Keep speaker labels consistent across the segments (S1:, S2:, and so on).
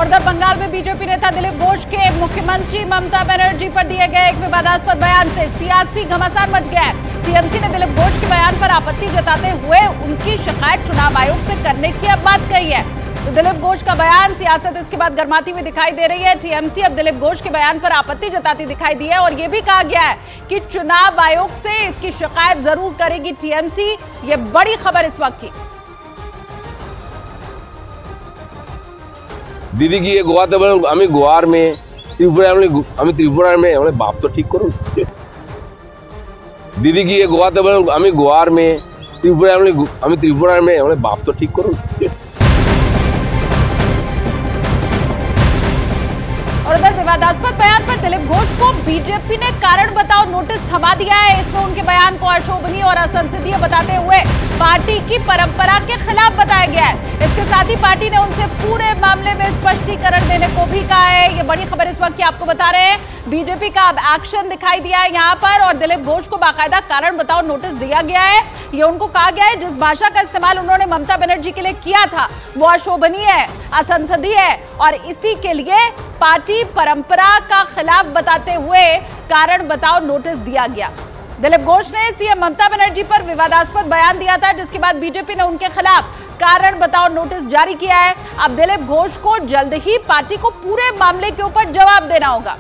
S1: और उधर बंगाल में बीजेपी नेता दिलीप घोष के मुख्यमंत्री ममता बनर्जी पर दिए गए एक विवादास्पद बयान से सियासी घमासान मच गया है। टीएमसी ने दिलीप घोष के बयान पर आपत्ति जताते हुए उनकी शिकायत चुनाव आयोग से करने की अब बात कही है। तो दिलीप घोष का बयान, सियासत इसके बाद गर्माती हुई दिखाई दे रही है। टीएमसी अब दिलीप घोष के बयान पर आपत्ति जताती दिखाई दी है और यह भी कहा गया है कि चुनाव आयोग से इसकी शिकायत जरूर करेगी टीएमसी। ये बड़ी खबर इस वक्त की।
S2: দিদি গিয়ে গোয়াতে বলেন আমি গোয়ার মেয়ে, আমি ত্রিপুরার মেয়ে, মানে বাপ তো ঠিক করুন। দিদি গিয়ে গোয়াতে বলেন আমি গোয়ার মেয়ে, আমি ত্রিপুরার মেয়ে, মানে বাপ তো ঠিক করুন।
S1: और उधर विवादास्पद बयान पर दिलीप घोष को बीजेपी ने कारण बताओ नोटिस थमा दिया है। इसमें उनके बयान को अशोभनीय और असंसदीय बताते हुए पार्टी की परंपरा के खिलाफ बताया गया है। इसके साथ ही पार्टी ने उनसे पूरे मामले में स्पष्टीकरण देने को भी कहा है। ये बड़ी खबर इस वक्त की आपको बता रहे हैं। बीजेपी का अब एक्शन दिखाई दिया है यहाँ पर और दिलीप घोष को बाकायदा कारण बताओ नोटिस दिया गया है। ये उनको कहा गया है जिस भाषा का इस्तेमाल उन्होंने ममता बनर्जी के लिए किया था वो अशोभनीय है, असंसदीय है और इसी के लिए पार्टी परंपरा का खिलाफ बताते हुए कारण बताओ नोटिस दिया गया। दिलीप घोष ने सीएम ममता बनर्जी पर विवादास्पद बयान दिया था जिसके बाद बीजेपी ने उनके खिलाफ कारण बताओ नोटिस जारी किया है। अब दिलीप घोष को जल्द ही पार्टी को पूरे मामले के ऊपर जवाब देना होगा।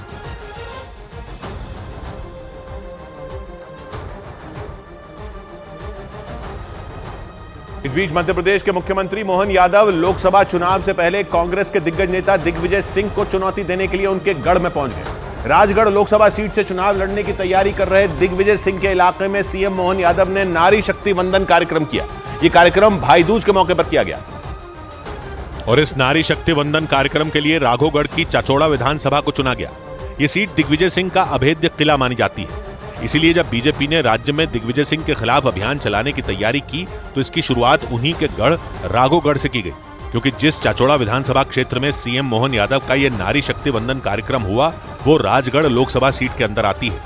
S3: इस बीच मध्य प्रदेश के मुख्यमंत्री मोहन यादव लोकसभा चुनाव से पहले कांग्रेस के दिग्गज नेता दिग्विजय सिंह को चुनौती देने के लिए उनके गढ़ में पहुंच गए। राजगढ़ लोकसभा सीट से चुनाव लड़ने की तैयारी कर रहे दिग्विजय सिंह के इलाके में सीएम मोहन यादव ने नारी शक्ति वंदन कार्यक्रम किया। यह कार्यक्रम भाई दूज के मौके पर किया गया
S4: और इस नारी शक्ति वंदन कार्यक्रम के लिए राघोगढ़ की चाचौड़ा विधानसभा को चुना गया। ये सीट दिग्विजय सिंह का अभेद्य किला मानी जाती है। इसीलिए जब बीजेपी ने राज्य में दिग्विजय सिंह के खिलाफ अभियान चलाने की तैयारी की तो इसकी शुरुआत उन्हीं के गढ़ राघोगढ़ से की गई, क्योंकि जिस चाचौड़ा विधानसभा क्षेत्र में सीएम मोहन यादव का यह नारी शक्ति वंदन कार्यक्रम हुआ वो राजगढ़ लोकसभा सीट के अंदर आती है।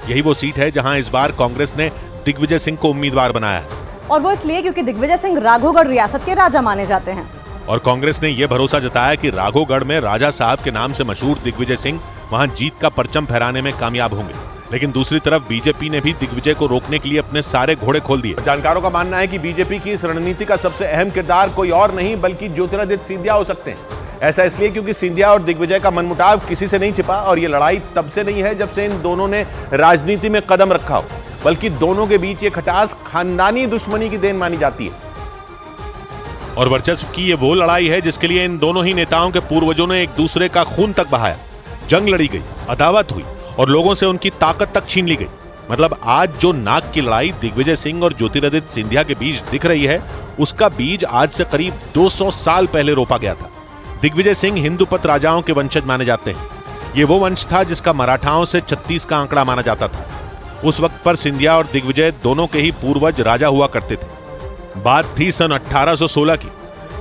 S4: यही वो सीट है जहां इस बार कांग्रेस ने दिग्विजय सिंह को उम्मीदवार बनाया है
S5: और वो इसलिए क्योंकि दिग्विजय सिंह राघोगढ़ रियासत के राजा माने जाते हैं।
S4: और कांग्रेस ने यह भरोसा जताया कि राघोगढ़ में राजा साहब के नाम से मशहूर दिग्विजय सिंह वहां जीत का परचम फहराने में कामयाब होंगे। लेकिन दूसरी तरफ बीजेपी ने भी दिग्विजय को रोकने के लिए अपने सारे घोड़े खोल दिए।
S3: जानकारों का मानना है कि बीजेपी की इस रणनीति का सबसे अहम किरदार कोई और नहीं बल्कि ज्योतिरादित्य सिंधिया हो सकते हैं। ऐसा इसलिए क्योंकि सिंधिया और दिग्विजय का मनमुटाव किसी से नहीं छिपा और ये लड़ाई तब से नहीं है जब से इन दोनों ने राजनीति में कदम रखा हो, बल्कि दोनों के बीच ये खटास खानदानी दुश्मनी की देन मानी जाती है।
S4: और वर्चस्व की ये वो लड़ाई है जिसके लिए इन दोनों ही नेताओं के पूर्वजों ने एक दूसरे का खून तक बहाया, जंग लड़ी गई, अदावत हुई और लोगों से उनकी ताकत तक छीन ली गई। मतलब आज जो नाक की लड़ाई दिग्विजय सिंह और ज्योतिरादित्य सिंधिया के बीच दिख रही है उसका बीज आज से करीब 200 साल पहले रोपा गया था। दिग्विजय सिंह हिंदुपत राजाओं के वंशज माने जाते हैं। ये वो वंश था जिसका मराठाओं से 36 का आंकड़ा माना जाता था। उस वक्त पर सिंधिया और दिग्विजय दोनों के ही पूर्वज राजा हुआ करते थे। बात थी सन 1816 की।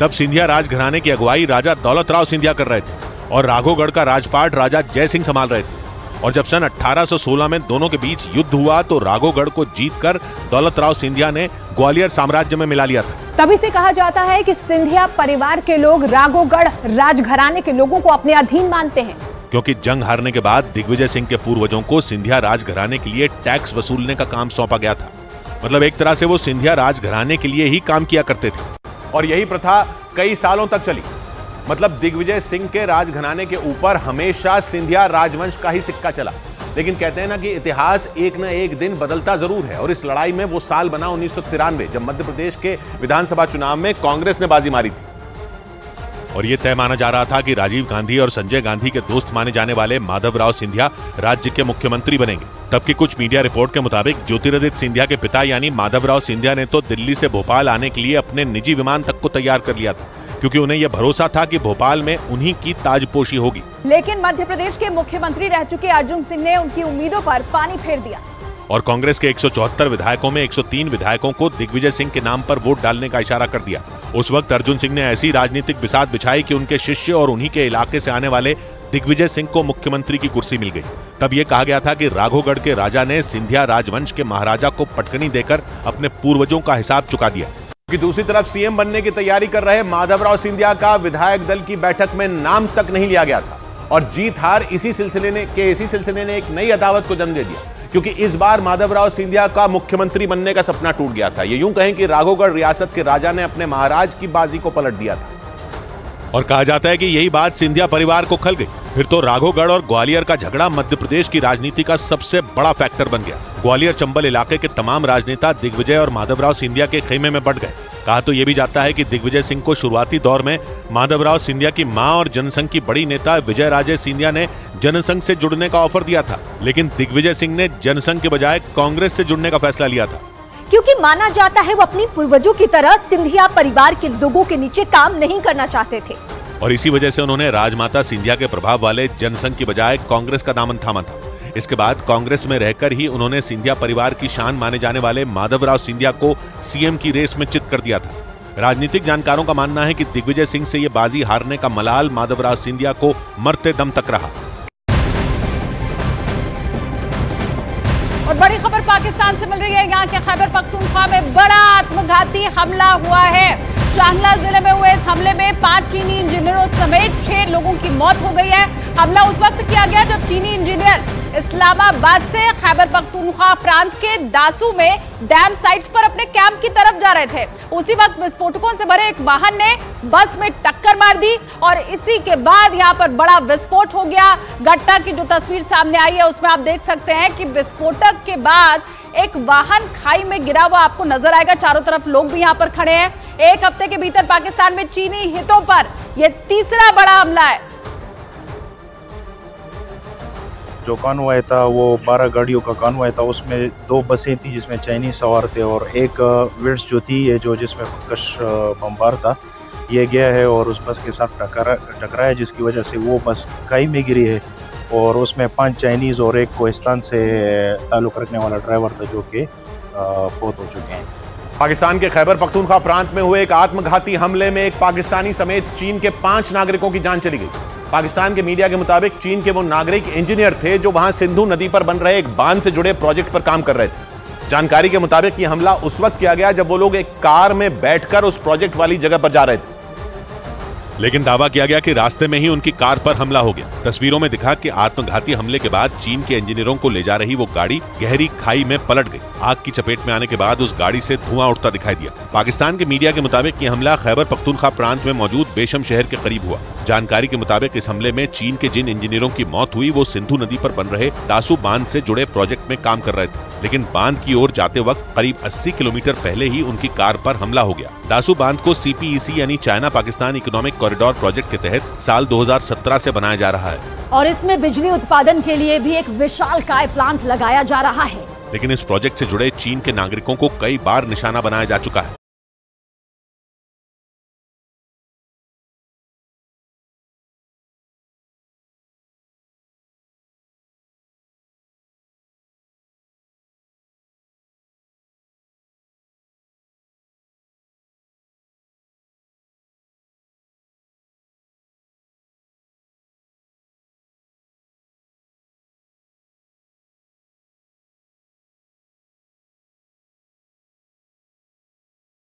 S4: तब सिंधिया राजघराने की अगुवाई राजा दौलत राव सिंधिया कर रहे थे और राघोगढ़ का राजपाट राजा जय सिंह संभाल रहे थे। और जब सन 1816 में दोनों के बीच युद्ध हुआ तो राघोगढ़ को जीतकर दौलत राव सिंधिया ने ग्वालियर साम्राज्य में मिला लिया था।
S5: तभी से कहा जाता है कि सिंधिया परिवार के लोग राघोगढ़ राजघराने के लोगों को अपने अधीन मानते हैं,
S4: क्योंकि जंग हारने के बाद दिग्विजय सिंह के पूर्वजों को सिंधिया राजघराने के लिए टैक्स वसूलने का काम सौंपा गया था। मतलब एक तरह से वो सिंधिया राजघराने के लिए ही काम किया करते थे
S3: और यही प्रथा कई सालों तक चली। मतलब दिग्विजय सिंह के राजघराने के ऊपर हमेशा सिंधिया राजवंश का ही सिक्का चला। लेकिन कहते हैं ना कि इतिहास एक न एक दिन बदलता जरूर है और इस लड़ाई में वो साल बना 1993 जब मध्य प्रदेश के विधानसभा चुनाव में कांग्रेस ने बाजी मारी थी।
S4: और यह तय माना जा रहा था कि राजीव गांधी और संजय गांधी के दोस्त माने जाने वाले माधवराव सिंधिया राज्य के मुख्यमंत्री बनेंगे। तब की कुछ मीडिया रिपोर्ट के मुताबिक ज्योतिरादित्य सिंधिया के पिता यानी माधवराव सिंधिया ने तो दिल्ली से भोपाल आने के लिए अपने निजी विमान तक को तैयार कर लिया था, क्योंकि उन्हें यह भरोसा था कि भोपाल में उन्हीं की ताजपोशी होगी।
S5: लेकिन मध्य प्रदेश के मुख्यमंत्री रह चुके अर्जुन सिंह ने उनकी उम्मीदों पर पानी फेर दिया
S4: और कांग्रेस के 174 विधायकों में 103 विधायकों को दिग्विजय सिंह के नाम पर वोट डालने का इशारा कर दिया। उस वक्त अर्जुन सिंह ने ऐसी राजनीतिक बिसात बिछाई कि उनके शिष्य और उन्हीं के इलाके से आने वाले दिग्विजय सिंह को मुख्यमंत्री की कुर्सी मिल गई। तब यह कहा गया था कि राघोगढ़ के राजा ने सिंधिया राजवंश के महाराजा को पटकनी देकर अपने पूर्वजों का हिसाब चुका दिया।
S3: कि दूसरी तरफ सीएम बनने की तैयारी कर रहे माधवराव सिंधिया का विधायक दल की बैठक में नाम तक नहीं लिया गया था और जीत हार इसी सिलसिले ने एक नई अदावत को जन्म दे दिया, क्योंकि इस बार माधवराव सिंधिया का मुख्यमंत्री बनने का सपना टूट गया था। ये यूं कहें कि राघोगढ़ रियासत के राजा ने अपने महाराज की बाजी को पलट दिया था।
S4: और कहा जाता है कि यही बात सिंधिया परिवार को खल गई। फिर तो राघोगढ़ और ग्वालियर का झगड़ा मध्य प्रदेश की राजनीति का सबसे बड़ा फैक्टर बन गया। ग्वालियर चंबल इलाके के तमाम राजनेता दिग्विजय और माधवराव सिंधिया के खेमे में बढ़ गए। कहा तो यह भी जाता है कि दिग्विजय सिंह को शुरुआती दौर में माधवराव सिंधिया की मां और जनसंघ की बड़ी नेता विजय राजे सिंधिया ने जनसंघ से जुड़ने का ऑफर दिया था, लेकिन दिग्विजय सिंह ने जनसंघ के बजाय कांग्रेस से जुड़ने का फैसला लिया था,
S6: क्योंकि माना जाता है वो अपनी पूर्वजों की तरह सिंधिया परिवार के लोगों के नीचे काम नहीं करना चाहते थे।
S4: और इसी वजह से उन्होंने राजमाता सिंधिया के प्रभाव वाले जनसंघ की बजाय कांग्रेस का दामन थामा था। इसके बाद कांग्रेस में रहकर ही उन्होंने सिंधिया परिवार की शान माने जाने वाले माधवराव सिंधिया को सीएम की रेस में चित कर दिया था। राजनीतिक जानकारों का मानना है कि दिग्विजय सिंह से ये बाजी हारने का मलाल माधवराव सिंधिया को मरते दम तक रहा।
S1: और बड़ी खबर पाकिस्तान से मिल रही है। यहाँ के खैबर पख्तूनख्वा में बड़ा आत्मघाती हमला हुआ है। शाहला जिले में हुए इस हमले में 5 चीनी इंजीनियरों समेत 6 लोगों की मौत हो गई है। हमला उस वक्त किया गया जब चीनी इंजीनियर इस्लामाबाद से खैबर पख्तूनख्वा प्रांत के दासू में डैम साइट पर अपने कैंप की तरफ जा रहे थे। उसी वक्त विस्फोटकों से भरे एक वाहन ने बस में टक्कर मार दी और इसी के बाद यहां पर बड़ा विस्फोट हो गया। घटना की जो तस्वीर सामने आई है उसमें आप देख सकते हैं कि विस्फोटक के बाद एक वाहन खाई में गिरा हुआ आपको नजर आएगा। चारों तरफ लोग भी यहां पर खड़े हैं। एक हफ्ते के भीतर पाकिस्तान में चीनी हितों पर यह तीसरा बड़ा हमला है।
S7: जो कॉन्वॉय था वो 12 गाड़ियों का कॉन्वॉय था। उसमें 2 बसें थी जिसमें चाइनीज सवार थे और एक विड्स जो थी ये जो जिसमें खुदकश बम्बार था ये गया है और उस बस के साथ टकराया, जिसकी वजह से वो बस खाई में गिरी है और उसमें 5 चाइनीज़ और एक कोहिस्तान से ताल्लुक़ रखने वाला ड्राइवर था जो कि फौत हो चुके हैं।
S3: पाकिस्तान के खैबर पख्तूनख्वा प्रांत में हुए एक आत्मघाती हमले में एक पाकिस्तानी समेत चीन के 5 नागरिकों की जान चली गई। पाकिस्तान के मीडिया के मुताबिक चीन के वो नागरिक इंजीनियर थे जो वहां सिंधु नदी पर बन रहे एक बांध से जुड़े प्रोजेक्ट पर काम कर रहे थे। जानकारी के मुताबिक यह हमला उस वक्त किया गया जब वो लोग एक कार में बैठकर उस प्रोजेक्ट वाली जगह पर जा रहे थे,
S4: लेकिन दावा किया गया कि रास्ते में ही उनकी कार पर हमला हो गया। तस्वीरों में दिखा कि आत्मघाती हमले के बाद चीन के इंजीनियरों को ले जा रही वो गाड़ी गहरी खाई में पलट गई। आग की चपेट में आने के बाद उस गाड़ी से धुआं उठता दिखाई दिया। पाकिस्तान के मीडिया के मुताबिक ये हमला खैबर पख्तूनख्वा प्रांत में मौजूद बेशम शहर के करीब हुआ। जानकारी के मुताबिक इस हमले में चीन के जिन इंजीनियरों की मौत हुई वो सिंधु नदी पर बन रहे दासू बांध से जुड़े प्रोजेक्ट में काम कर रहे थे, लेकिन बांध की ओर जाते वक्त करीब 80 किलोमीटर पहले ही उनकी कार पर हमला हो गया। दासू बांध को CPEC यानी China Pakistan economic corridor project के तहत साल 2017 से बनाया जा रहा है
S6: और इसमें बिजली उत्पादन के लिए भी एक विशालकाय प्लांट लगाया जा रहा है।
S4: लेकिन इस प्रोजेक्ट से जुड़े चीन के नागरिकों को कई बार निशाना बनाया जा चुका है।